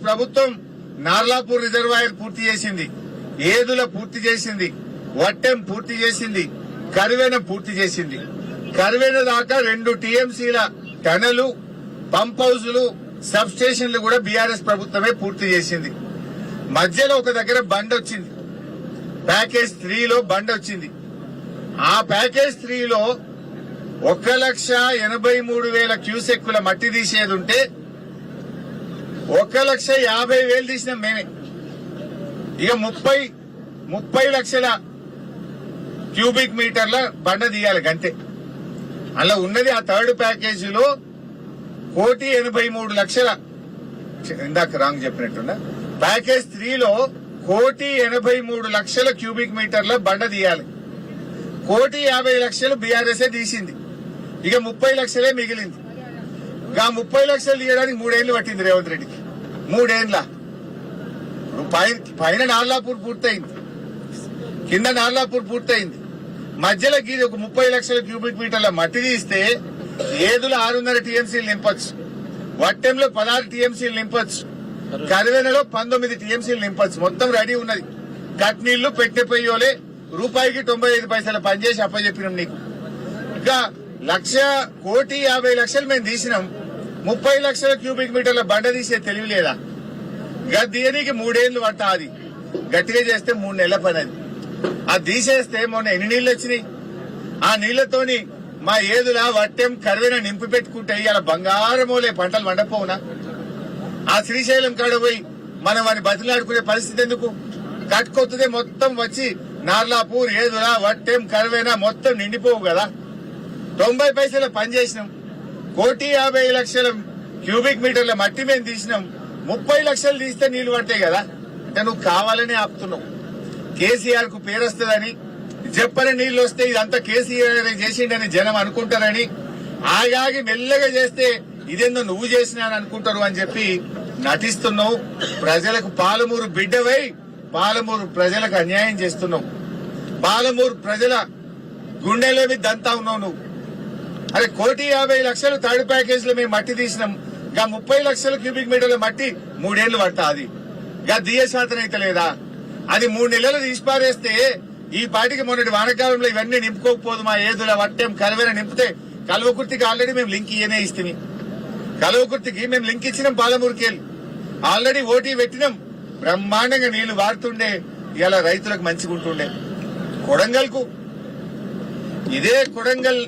ప్రభుత్వం నార్లాపూర్ రిజర్వాయర్ పూర్తి చేసింది, ఏదుల పూర్తి చేసింది, వట్టెం పూర్తి చేసింది, కరివెన పూర్తి చేసింది. కరివెన దాకా 2 టీఎంసీల టనలు, పంప్ హౌజులు, సబ్ స్టేషన్లు కూడా బీఆర్ఎస్ ప్రభుత్వమే పూర్తి చేసింది. మధ్యలో ఒక దగ్గర బండ్ వచ్చింది, ప్యాకేజ్ 3లో బండ్ వచ్చింది. ఆ ప్యాకేజ్ 3లో 1,83,000 క్యూసెక్కుల మట్టి తీసేది ఉంటే 1,50,000 తీసినాం మేమే. ఇక 30 లక్షల క్యూబిక్ మీటర్ల బండ తీయాలి గంతే. అలా ఉన్నది ఆ థర్డ్ ప్యాకేజీలో 1,83,00,000. ఇందాక రాంగ్ చెప్పినట్టున్నా. ప్యాకేజ్ 3లో 1,83,00,000 క్యూబిక్ మీటర్ల బండ తీయాలి. 1,50,00,000 బీఆర్ఎస్ తీసింది. ఇక 30 లక్షలే మిగిలింది. ఇక 30 లక్షలు తీయడానికి 3 ఏళ్లు పట్టింది రేవంత్ రెడ్డికి. 3 ఏళ్ల పైన నార్లాపూర్ పూర్తయింది, కింద నార్లాపూర్ పూర్తయింది. మధ్యలో గీది ఒక 30 లక్షల క్యూబిక్ మీటర్ల మట్టి తీస్తే ఏదులో 6.5 టీఎంసీలు నింపొచ్చు, వట్టెంలో 16 టీఎంసీలు నింపొచ్చు, కరివెనలో 19 టీఎంసీలు నింపొచ్చు. మొత్తం రెడీ ఉన్నది. కట్ నీళ్లు పెట్టే పొయ్యోలే రూపాయికి 95 పైసలు పనిచేసి అప్పచెప్పినాం నీకు. ఇంకా 1,50,00,000 మేము తీసినాం. 30 లక్షల క్యూబిక్ మీటర్ల బండ తీసే తెలివి లేదా? ఇక దీనికి 3 ఏళ్లు పట్ట. అది గట్టిగా చేస్తే 3 నెలల పని. అది తీసేస్తే మొన్న ఎన్ని నీళ్లు వచ్చినాయి? ఆ నీళ్లతోని మా ఏదులా వట్టెం కరివెన నింపి పెట్టుకుంటే ఇలా బంగారమోలే పంటలు వండపోవునా? ఆ శ్రీశైలం కాడ పోయి మనం వారిని బతిలాడుకునే పరిస్థితి ఎందుకు? కట్టుకొత్తదే మొత్తం వచ్చి నార్లాపూర్, ఏదులా, వట్టెం, కరివెన మొత్తం నిండిపోవు కదా. 90 పైసల పని చేసినాం. 1,50,00,000 క్యూబిక్ మీటర్ల మట్టి మేము తీసినాం. 30 లక్షలు తీస్తే నీళ్లు పడతాయి కదా. అంటే నువ్వు కావాలని ఆపుతున్నావు. కేసీఆర్ కు పేరు వస్తుందని, చెప్పని నీళ్లు వస్తే ఇదంతా కేసీఆర్ చేసిండని జనం అనుకుంటారని, ఆగాగి మెల్లగా చేస్తే ఇదేందో నువ్వు చేసినా అనుకుంటారు అని చెప్పి నటిస్తున్నావు. ప్రజలకు పాలమూరు బిడ్డవై పాలమూరు ప్రజలకు అన్యాయం చేస్తున్నావు. పాలమూరు ప్రజల గుండెల మీద దంతా ఉన్నావు నువ్వు. అరే 1,50,00,000 థర్డ్ ప్యాకేజ్ లో మేము మట్టి తీసినాం. ఇంకా 30 లక్షల క్యూబిక్ మీటర్ల మట్టి 3 ఏళ్లు పడతా. అది ఇంకా దియ శాతం అయితే లేదా? అది 3 నెలలు తీసిపారేస్తే ఈ పాటికి మొన్నటి వానకాలంలో ఇవన్నీ నింపుకోకపోదు. మా ఏదుల, వట్టెం, కరివెన నింపితే కల్వకుర్తికి ఆల్రెడీ మేము లింక్ ఇయనే ఇస్తాం. కల్వకుర్తికి మేము లింక్ ఇచ్చినాం. పాలమూరుకి వెళ్ళి ఆల్రెడీ ఓటీ పెట్టినాం. బ్రహ్మాండంగా నీళ్లు వారుతుండే. ఇలా రైతులకు మంచిగా ఉంటుండే. కొడంగల్ కు ఇదే కొడంగల్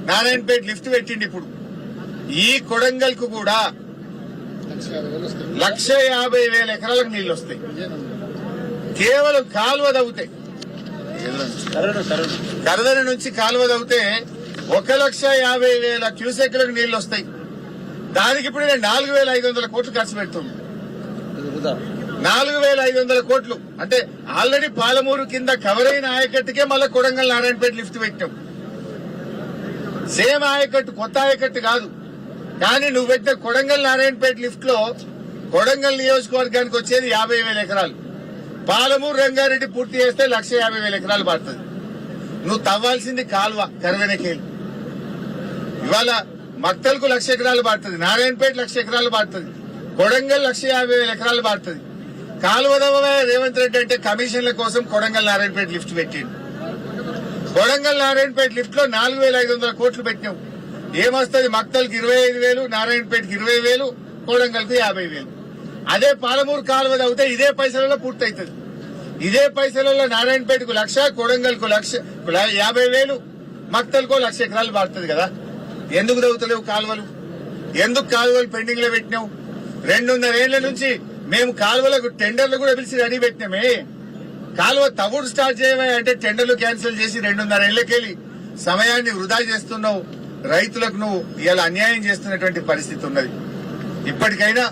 నారాయణపేట లిఫ్ట్ పెట్టిండి. ఇప్పుడు ఈ కొడంగల్ కు కూడా 1,50,000 ఎకరాలకు నీళ్లు వస్తాయి. కేవలం కాలువ తవ్వుతాయి. కరదన నుంచి కాలువ తవ్వుతే 1,50,000 క్యూసెక్లకు నీళ్లు వస్తాయి. దానికి ఇప్పుడు నేను 4,500 కోట్లు ఖర్చు పెడుతుంది. 4,500 కోట్లు అంటే ఆల్రెడీ పాలమూరు కింద కవర్ అయిన ఆయకట్టుకే మళ్ళీ కొడంగల్ నారాయణపేట లిఫ్ట్ పెట్టాం. సేమ్ ఆయకట్టు, కొత్త ఆయకట్టు కాదు. కానీ నువ్వు పెట్టిన కొడంగల్ నారాయణపేట లిఫ్ట్ లో కొడంగల్ నియోజకవర్గానికి వచ్చేది 50,000 ఎకరాలు. పాలమూరు రంగారెడ్డి పూర్తి చేస్తే 1,50,000 ఎకరాలు పడుతుంది. నువ్వు తవ్వాల్సింది కాల్వ కరవెనకేలు. ఇవాళ మక్తల్కు 1,00,000 ఎకరాలు పడుతుంది, నారాయణపేట 1,00,000 ఎకరాలు పడుతుంది, కొడంగల్ 1,50,000 ఎకరాలు పడుతుంది. కాలువ తవ్వవే రేవంత్ రెడ్డి అంటే కమిషన్ల కోసం కొడంగల్ నారాయణపేట లిఫ్ట్ పెట్టిండు. కొడంగల్ నారాయణపేట లిఫ్ట్ లో 4,500 కోట్లు పెట్టినాం. ఏమొస్తుంది? మక్తల్కి 25,000, నారాయణపేటకి 20,000, కొడంగల్కు 50,000. అదే పాలమూరు కాలువ తవ్వితే ఇదే పైసలలో పూర్తవుతుంది. ఇదే పైసలలో నారాయణపేటకు 1,00,000, కొడంగల్కు 50,000, మక్తల్కో 1,00,000 ఎకరాలు పడుతుంది కదా. ఎందుకు తవ్వుతలేవు కాలువలు? ఎందుకు కాలువలు పెండింగ్ లో పెట్టినావు? 2.5 ఏళ్ల నుంచి మేము కాలువలకు టెండర్లు కూడా పిలిచి రెడీ పెట్టినామే. కాలువ తవ్వుడు స్టార్ట్ చేయవా అంటే టెండర్లు క్యాన్సిల్ చేసి 2.5 ఏళ్లకెళ్ళి సమయాన్ని వృధా చేస్తున్నావు. రైతులకు నువ్వు ఇలా అన్యాయం చేస్తున్నటువంటి పరిస్థితి ఉన్నది. ఇప్పటికైనా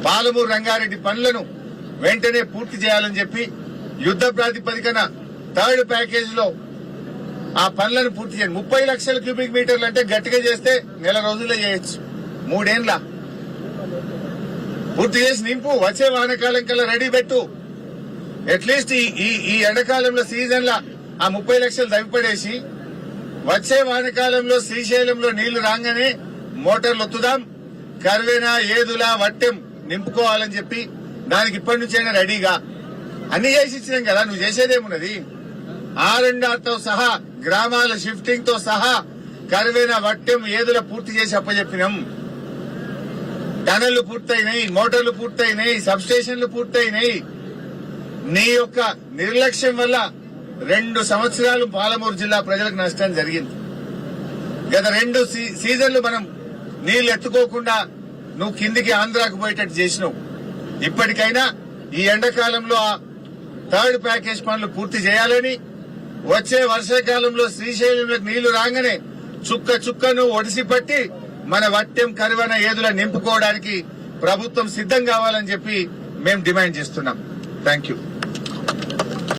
పాలమూరు రంగారెడ్డి పనులను వెంటనే పూర్తి చేయాలని చెప్పి యుద్ధ ప్రాతిపదికన థర్డ్ ప్యాకేజ్ లో ఆ పనులను పూర్తి చేయండి. 30 లక్షల క్యూబిక్ మీటర్లు అంటే గట్టిగా చేస్తే 1 నెల రోజుల్లో చేయొచ్చు. 3 ఏళ్ల పూర్తి చేసి నింపు. వచ్చే వానకాలం కల్లా రెడీ పెట్టు. అట్లీస్ట్ ఈ ఎండాకాలంలో సీజన్ లా ఆ 30 లక్షలు తగ్గిపడేసి వచ్చే వానకాలంలో శ్రీశైలంలో నీళ్లు రాగానే మోటార్లు ఒత్తుదాం. కర్వేనా ఏదుల వట్టెం నింపుకోవాలని చెప్పి దానికి ఇప్పటి నుంచైనా రెడీగా అన్ని చేసి ఇచ్చినాం కదా. నువ్వు చేసేదేమున్నది? R&Rతో సహా గ్రామాల షిఫ్టింగ్ తో సహా కర్వేనా వట్టెం ఏదుల పూర్తి చేసి అప్పచెప్పినాం. టనళ్లు పూర్తయినాయి, మోటార్లు పూర్తయినాయి, సబ్ స్టేషన్లు పూర్తయినాయి. నీ యొక్క నిర్లక్ష్యం వల్ల 2 సంవత్సరాలు పాలమూరు జిల్లా ప్రజలకు నష్టం జరిగింది. గత 2 సీజన్లు మనం నీళ్లు ఎత్తుకోకుండా నువ్వు కిందికి ఆంధ్రాకు పోయేటట్టు చేసినావు. ఇప్పటికైనా ఈ ఎండాకాలంలో ఆ 3rd ప్యాకేజ్ పనులు పూర్తి చేయాలని, వచ్చే వర్షాకాలంలో శ్రీశైలంలోకి నీళ్లు రాగానే చుక్క చుక్కను ఒడిసి పట్టి మన వట్టెం కరువన ఏదుల నింపుకోవడానికి ప్రభుత్వం సిద్ధం కావాలని చెప్పి మేము డిమాండ్ చేస్తున్నాం. Thank you.